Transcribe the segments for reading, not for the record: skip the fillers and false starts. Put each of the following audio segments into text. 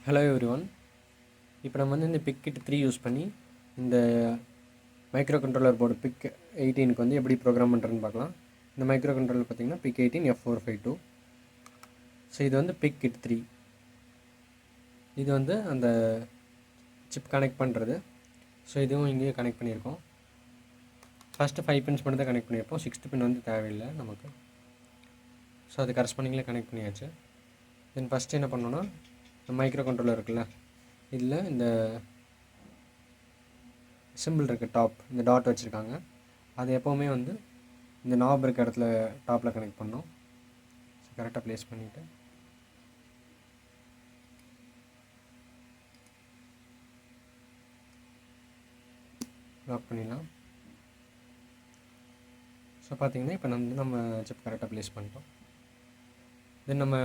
Hello everyone. இப்போ நம்ம வந்து இந்த பிக்கிட் 3 யூஸ் பண்ணி இந்த மைக்ரோ கண்ட்ரோலர் போர்டு பிக் 18க்கு வந்து எப்படி ப்ரோக்ராம் பண்ணுறதுன்னு பார்க்கலாம். இந்த மைக்ரோ கண்ட்ரோலர் பார்த்திங்கன்னா பிக் 18 F452. ஸோ இது வந்து பிக்கிட் 3. இது வந்து அந்த சிப் கனெக்ட் பண்ணுறது. ஸோ இதுவும் இங்கேயே கனெக்ட் பண்ணியிருக்கோம். ஃபஸ்ட்டு 5 பின்ஸ் மட்டும் தான் கனெக்ட் பண்ணியிருப்போம். 6th பின் வந்து தேவையில்லை நமக்கு. ஸோ அது கரஸ்பாண்டிங்கில் கனெக்ட் பண்ணியாச்சு. தென் ஃபஸ்ட்டு என்ன பண்ணோன்னா, இந்த மைக்ரோ கண்ட்ரோலர் இருக்குல்ல, இதில் இந்த சிம்பிள் இருக்குது, டாப் இந்த டாட் வச்சுருக்காங்க. அது எப்போவுமே வந்து இந்த நாப் இருக்க இடத்துல டாப்பில் கனெக்ட் பண்ணோம். ஸோ கரெக்டாக ப்ளேஸ் பண்ணிவிட்டு லாக் பண்ணிடலாம். ஸோ பார்த்தீங்கன்னா இப்போ நம்ம சிப் கரெக்டாக ப்ளேஸ் பண்ணிட்டோம். தென் நம்ம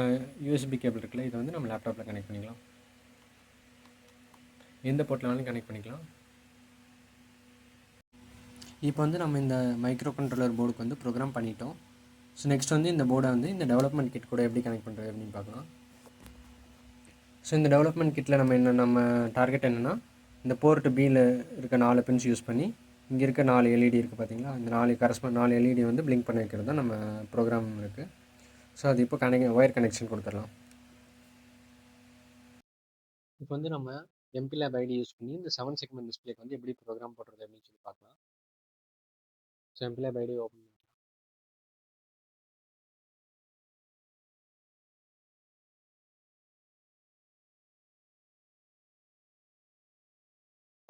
யூஎஸ்பி கேபிள் இருக்குல்ல, இதை வந்து நம்ம லேப்டாப்பில் கனெக்ட் பண்ணிக்கலாம். எந்த போர்ட்லாலும் கனெக்ட் பண்ணிக்கலாம். இப்போ வந்து நம்ம இந்த மைக்ரோ கண்ட்ரோலர் போர்டுக்கு வந்து ப்ரோக்ராம் பண்ணிட்டோம். ஸோ நெக்ஸ்ட் வந்து இந்த போர்டை வந்து இந்த டெவலப்மெண்ட் கிட் கூட எப்படி கனெக்ட் பண்ணுறது அப்படின்னு பார்க்கலாம். ஸோ இந்த டெவலப்மெண்ட் கிட்டில் நம்ம டார்கெட் என்னென்னா, இந்த போர்ட் பியில் இருக்க 4 பின்ஸ் யூஸ் பண்ணி இங்கே இருக்க 4 எல்இடி இருக்குது பார்த்தீங்களா, இந்த 4 எல்இடி வந்து பிளிங்க் பண்ண வைக்கிறது தான் நம்ம ப்ரோக்ராம் இருக்குது. ஸோ அது இப்போ ஒயர் கனெக்ஷன் கொடுத்துடலாம். இப்போ வந்து நம்ம எம்பிலேப் ஐடி யூஸ் பண்ணி இந்த 7 செக்மெண்ட் டிஸ்பிளேக்கு வந்து எப்படி ப்ரோக்ராம் போடுறது அப்படின்னு சொல்லி பார்க்கலாம். ஸோ எம்பிலேப் ஐடி ஓப்பன் பண்ணிக்கலாம்.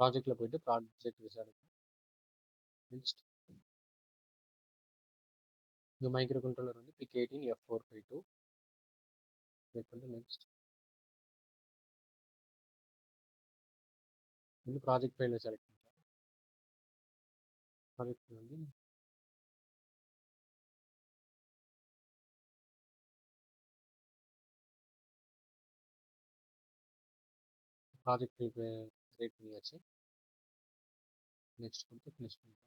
ப்ராஜெக்டில் போய்ட்டு ப்ராஜெக்ட் விசாரிக்கும். நெக்ஸ்ட் இந்த மைக்ரோ கண்ட்ரோலர் வந்து பிக் 18 F452. செலக்ட் பண்ணிட்டு நெக்ஸ்ட் வந்து ப்ராஜெக்ட் ஃபைலை செலக்ட் பண்ணிக்கலாம். ப்ராஜெக்ட் வந்து ப்ராஜெக்ட் ஃபைல் கிரியேட் பண்ணியாச்சு. நெக்ஸ்ட் கொடுத்து ஃபினிஷ் பண்ணிக்கலாம்.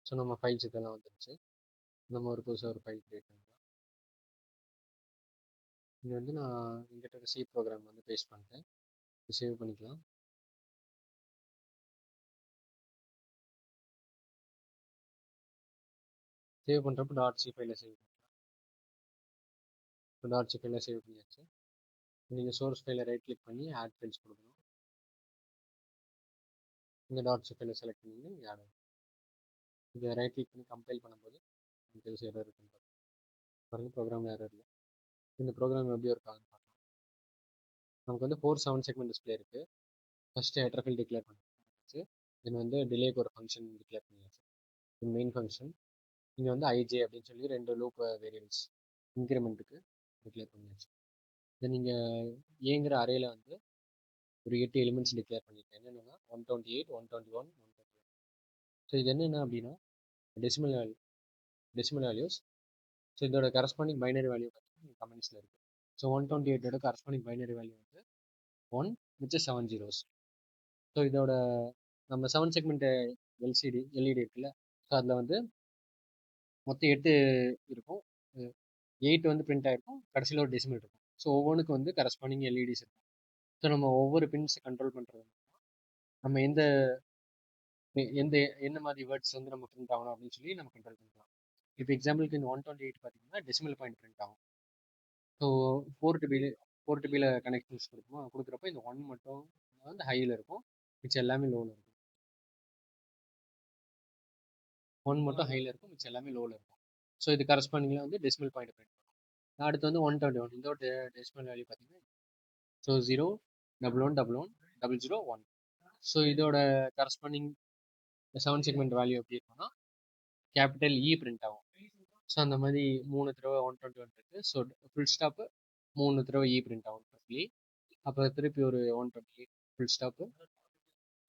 ஸோ நம்ம ஃபைல்ஸ் இதெல்லாம் வந்துருச்சு. நம்ம ஒரு புதுசாக ஒரு ஃபைல் கிரியேட் பண்ணிக்கலாம். இது வந்து நான் எங்கிட்ட சி ப்ரோக்ராம் வந்து பேஸ்ட் பண்ணிட்டேன். சேவ் பண்ணிக்கலாம். சேவ் பண்ணுறப்ப டாட் சி ஃபைலில் சேவ் பண்ணிக்கலாம். இப்போ டாட் சி ஃபைலில் சேவ் பண்ணியாச்சு. நீங்கள் சோர்ஸ் ஃபைலை ரைட் கிளிக் பண்ணி ஆட் ஃபைல்ஸ் கொடுக்கணும். இந்த டாட் சி ஃபைலை செலக்ட் பண்ணி ஆட் ஆகும். இதை ரைட் கிளிக் பண்ணி கம்பைல் பண்ணும்போது நமக்கு எரர் இருக்குன்னு பாருங்கள். ப்ரோக்ராம் எரர் இல்லை. இந்த ப்ரோக்ராம் எப்படி ஒர்க் ஆகுதுன்னு பார்க்கலாம். நமக்கு வந்து 4 7 செக்மெண்ட் டிஸ்பிளே இருக்குது. ஃபஸ்ட்டு ஹெட்டர் ஃபைல் டிக்ளேர் பண்ணியாச்சு. தென் வந்து டிலேக்கு ஒரு ஃபங்க்ஷன் டிக்ளேர் பண்ணியாச்சு. இது மெயின் ஃபங்க்ஷன். இங்கே வந்து ஐஜே அப்படின்னு சொல்லி 2 லூப் வேரியபிள்ஸ் இன்க்ரிமெண்ட்டுக்கு டிக்ளேர் பண்ணியாச்சு. தென் நீங்கள் ஏங்கிற அரேல வந்து ஒரு 8 எலிமெண்ட்ஸ் டிக்ளேர் பண்ணியிருக்கேன். என்னென்னா 128 121 121. ஸோ இது என்னென்ன அப்படின்னா டெசிமல் வேல்யூஸ். ஸோ இதோட கரஸ்பாண்டிங் பைனரி வேல்யூ பார்த்தீங்கன்னா கமெண்ட்ஸில் இருக்குது. ஸோ 128ஓட கரஸ்பாண்டிங் பைனரி வேல்யூ வந்து 1 விச் 7 zeros. ஸோ இதோட நம்ம 7 செக்மெண்ட் எல்இடி இருக்குல்ல, ஸோ அதில் வந்து மொத்தம் 8 இருக்கும். 8 வந்து பிரிண்ட் ஆகிருக்கும். கடைசியில் ஒரு டெசிமல் இருக்கும். ஸோ ஒவ்வொன்றுக்கு வந்து கரஸ்பாண்டிங் எல்இடிஸ் இருக்கும். ஸோ நம்ம ஒவ்வொரு பின்ஸை கண்ட்ரோல் பண்ணுறது நம்ம என்ன மாதிரி வேர்ட்ஸ் வந்து நம்ம பிரிண்ட் ஆகணும் அப்படின்னு சொல்லி நம்ம கண்ட்ரோல் பண்ணிக்கலாம். இப்போ எக்ஸாம்பிளுக்கு இந்த 128 பார்த்தீங்கன்னா டெசிமல் பாயிண்ட் பிரிண்ட் ஆகும். ஸோ போர்ட் பியில் கனெக்ஷன்ஸ் கொடுக்குறப்போ இந்த 1 மட்டும் வந்து ஹையில் இருக்கும், மிச்சம் எல்லாமே லோவில் இருக்கும். 1 மட்டும் ஹையில் இருக்கும், மிச்சம் எல்லாமே லோவில் இருக்கும். ஸோ இது கரஸ்பாண்டிங்கில் வந்து டெசிமல் பாயிண்ட் பிரிண்ட் பண்ணும். அடுத்து வந்து 121 இதோட டெசிமல் வேல்யூ பார்த்தீங்கன்னா ஸோ 0 11 11 00 1. ஸோ இதோட கரஸ்பாண்டிங் 7 செக்மெண்ட் வேல்யூ எப்படி இருக்கும்னா கேபிட்டல் இ பிரிண்ட் ஆகும். ஸோ அந்த மாதிரி 3 தடவை 121 இருக்குது. ஸோ ஃபுல் ஸ்டாப்பு 3 தடவை இ பிரிண்ட் ஆகும் ஃபர்ஸ்ட்லி. அப்புறம் திருப்பி ஒரு 128 ஃபுல் ஸ்டாப்பு.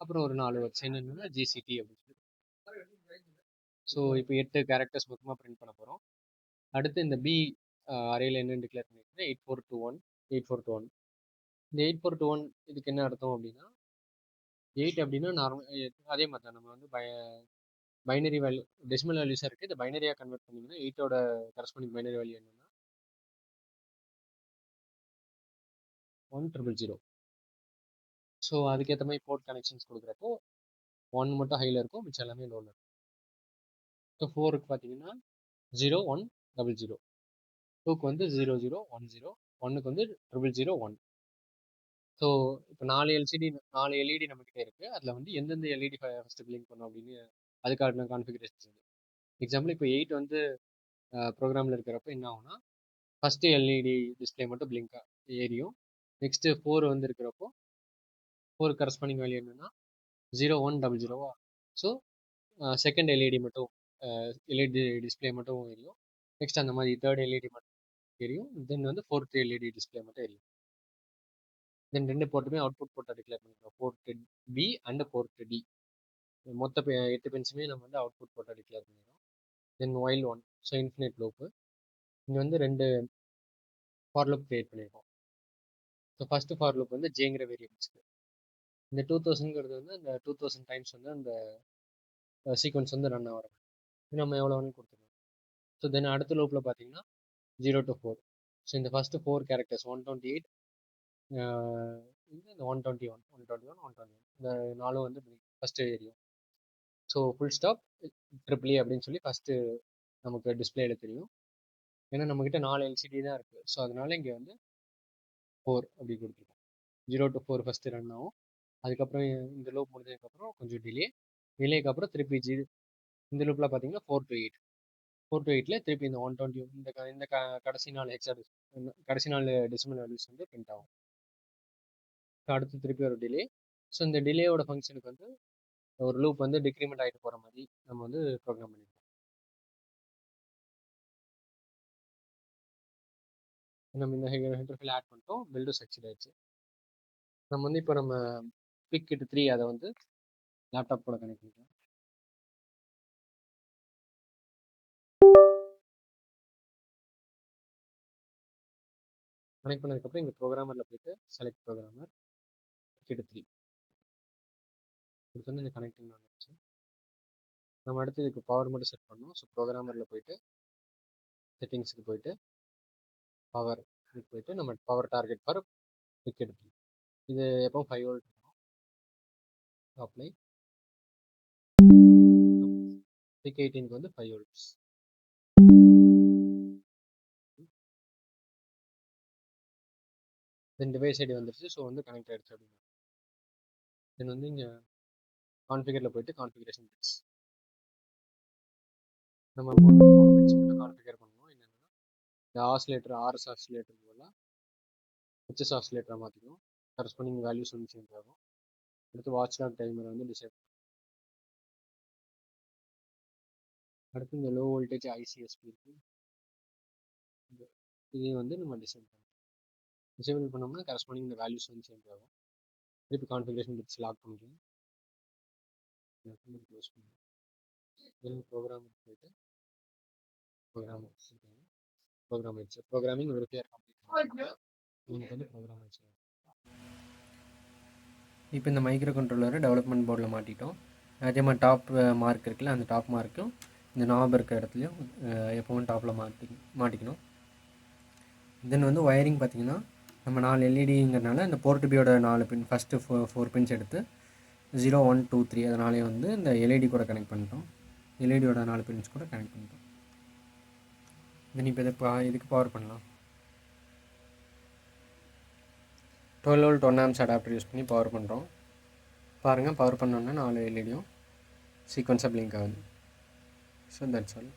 அப்புறம் ஒரு 4 வேர்ட்ஸ் என்னென்னா ஜிசிடி அப்படின்னு சொல்லி. ஸோ இப்போ 8 கேரக்டர்ஸ் மொத்தமாக பிரிண்ட் பண்ண போகிறோம். அடுத்து இந்த பி அரேல என்னென்னு டிக்ளேர் பண்ணியிருக்கேன் 8421 8421. இந்த 8421 இதுக்கு என்ன அர்த்தம் அப்படின்னா 8 அப்படின்னா நார்மல் அதே மாதிரி தான் நம்ம வந்து பைனரி வேல்யூ டெசிமல் வேல்யூஸாக இருக்குது. இந்த பைனரியாக கன்வெர்ட் பண்ணிங்கன்னா 8ஓட கரஸ்பாண்டிங் பைனரி வேல்யூ என்னன்னா 1000. ஸோ அதுக்கேற்ற மாதிரி போர்ட் கனெக்ஷன்ஸ் கொடுக்குறப்போ 1 மட்டும் ஹையில் இருக்கும், மிச்சம் எல்லாமே லோவில் இருக்கும். ஸோ 4க்கு பார்த்தீங்கன்னா 01000, 2க்கு வந்து 0010, 1க்கு வந்து 0001. ஸோ இப்போ 4 எல்இடி நம்மக்கிட்ட இருக்குது. அதில் வந்து எந்தெந்த எல்இடி ஃபஸ்ட்டு பிளிங்க் பண்ணும் அப்படின்னு அதுக்கான கான்ஃபிகரேஷன்ஸ் இருக்குது. எக்ஸாம்பிள் இப்போ 8 வந்து ப்ரோக்ராமில் இருக்கிறப்ப என்ன ஆகும்னா, ஃபஸ்ட்டு எல்இடி டிஸ்பிளே மட்டும் பிளிங்க் ஏரியும். நெக்ஸ்ட்டு 4 வந்து இருக்கிறப்போ 4 கரஸ்பாண்டிங் வேல்யூ என்னென்னா 0100. ஸோ செகண்ட் எல்இடி மட்டும் எல்இடி டிஸ்பிளே மட்டும் எரியும். நெக்ஸ்ட் அந்த மாதிரி தேர்ட் எல்இடி மட்டும் எரியும். தென் வந்து ஃபோர்த் எல்இடி டிஸ்பிளே மட்டும் எரியும். தென் 2 போர்ட்டுமே அவுட்புட் போர்ட்டை டிக்ளேர் பண்ணிக்கிறோம், port B and port D. மொத்த 8 பின்ஸுமே நம்ம வந்து அவுட்புட் போர்ட்டை டிக்ளேர் பண்ணிக்கிறோம். Then while 1, so infinite loop. இங்கே வந்து 2 ஃபார் லூப் கிரியேட் பண்ணியிருக்கோம். ஸோ ஃபஸ்ட்டு ஃபார் லூப் வந்து ஜேங்கிற வேரியபிள்ஸ்க்கு. இந்த 2000ங்கிறது வந்து அந்த 2000 டைம்ஸ் வந்து அந்த சீக்வன்ஸ் வந்து ரன் ஆகிறோம். நம்ம எவ்வளோ வேணும் கொடுத்துருக்கோம். ஸோ தென் அடுத்த லூப்பில் பார்த்தீங்கன்னா 0 to 4. ஸோ இந்த ஃபஸ்ட்டு 4 கேரக்டர்ஸ் 128, இந்த 121, 121 இந்த 4 வந்து ஃபஸ்ட்டு ஏரியும். ஸோ ஃபுல் ஸ்டாப் ட்ரிபிள் அப்படின்னு சொல்லி ஃபஸ்ட்டு நமக்கு டிஸ்பிளேல தெரியும். ஏன்னா நம்மக்கிட்ட 4 எல்சிடி தான் இருக்குது. ஸோ அதனால இங்கே வந்து 4 அப்படி கொடுத்துருக்கோம். 0 to 4 ஃபஸ்ட்டு ரன் ஆகும். அதுக்கப்புறம் இந்த லூப் முடிஞ்சதுக்கப்புறம் கொஞ்சம் டிலேக்கு அப்புறம் திருப்பி இந்த லூப்பில் பார்த்தீங்கன்னா 4 to 8. 4 to 8ல திருப்பி இந்த 120 இந்த கடைசி 4 கடைசி 4 டெசிமல் வேல்யூஸ் வந்து பிரிண்ட் ஆகும். அடுத்து திருப்பி ஒரு டிலே. ஸோ இந்த டிலேயோட ஃபங்க்ஷனுக்கு வந்து ஒரு லூப் வந்து டிக்ரிமெண்ட் ஆகிட்டு போகிற மாதிரி நம்ம வந்து ப்ரோக்ராம் பண்ணியிருக்கோம். நம்ம இந்த ஹெட்டர் ஆட் பண்ணிட்டோம், பில்டும் சக்சீட் ஆயிடுச்சு. நம்ம வந்து இப்போ நம்ம PIC-Kit 3 அதை வந்து லேப்டாப் கூட கனெக்ட் பண்ணிக்கலாம். கனெக்ட் பண்ணதுக்கப்புறம் இங்கே ப்ரோக்ராமரில் போயிட்டு செலக்ட் ப்ரோக்ராமர் PIC-Kit 3 இதுக்கு வந்து இந்த கனெக்டிங் வந்துச்சு. நம்ம அடுத்து இதுக்கு பவர் மட்டும் செட் பண்ணோம். ஸோ ப்ரோக்ராமரில் போயிட்டு செட்டிங்ஸுக்கு போயிட்டு பவர் இதுக்கு போயிட்டு நம்ம பவர் டார்கெட் ஃபார் PIC-Kit 3 இது எப்போ 5 வோல்ட் இருக்கும். அப்ளை PIC-18க்கு வந்து 5 வோல்ட்ஸ். தென் டிவைஸ் ஐடி வந்துருச்சு. ஸோ வந்து கனெக்ட் ஆகிடுச்சு அப்படின்னு. தென் வந்து இங்கே கான்ஃபிகரில் போயிட்டு கான்ஃபிகரேஷன் பிட்ஸ் நம்ம 3 பிட்ஸ் மட்டும் கான்ஃபிகர் பண்ணணும். என்னென்னா இந்த ஆசிலேட்டர் RS ஆசிலேட்டர் போல் HS ஆசிலேட்டரை மாற்றிக்கணும். கரஸ்பாண்டிங் வேல்யூஸ் வந்து சேஞ்ச் ஆகும். அடுத்து வாட்ச் டாக் டைமரை வந்து டிசைட். அடுத்து இந்த லோ வோல்டேஜ் ICSP இருக்குது, இதையும் வந்து நம்ம டிசேபிள் பண்ணோம்னா கரஸ்பாண்டிங் இந்த வேல்யூஸ் வந்து சேஞ்ச் ஆகும். திருப்பி கான்ஃபிகரேஷன் பிட்ஸ் லாக் பண்ணிக்கலாம். க்ளோஸ் பண்ணுவோம். தென் ப்ரோக்ராம் போயிட்டு ப்ரோக்ராம் ஆயிடுச்சு. ப்ரோக்ராமிங் வெரிஃபையர் கம்ப்ளீட் உங்களுக்கு வந்து ப்ரோக்ராம் ஆயிடுச்சு. இப்போ இந்த மைக்ரோ கண்ட்ரோலரை டெவலப்மெண்ட் போர்டில் மாட்டிட்டோம். அதே மாதிரி டாப் மார்க் இருக்குல்ல, அந்த டாப் மார்க்கும் இந்த நாப் இருக்க இடத்துலையும் எப்போவும் டாப்பில் மாட்டிக்கணும். தென் வந்து ஒயரிங் பார்த்திங்கன்னா நம்ம 4 எல்இடிங்கிறனால இந்த போர்ட் பியோட 4 பின் ஃபஸ்ட்டு 4 பின்ஸ் எடுத்து 0 1 2 3 அதனாலே வந்து இந்த எல்இடி கூட கனெக்ட் பண்ணிட்டோம். எல்இடியோட 4 பின்ஸ் கூட கனெக்ட் பண்ணிட்டோம். தென் இப்போ இதுக்கு பவர் பண்ணலாம். 12 volt 1 amps அடாப்டர் யூஸ் பண்ணி பவர் பண்ணுறோம். பாருங்கள், பவர் பண்ணோன்னா 4 எல்இடியும் சீக்வன்ஸாக பிளிங்க் ஆகுது. So that's all.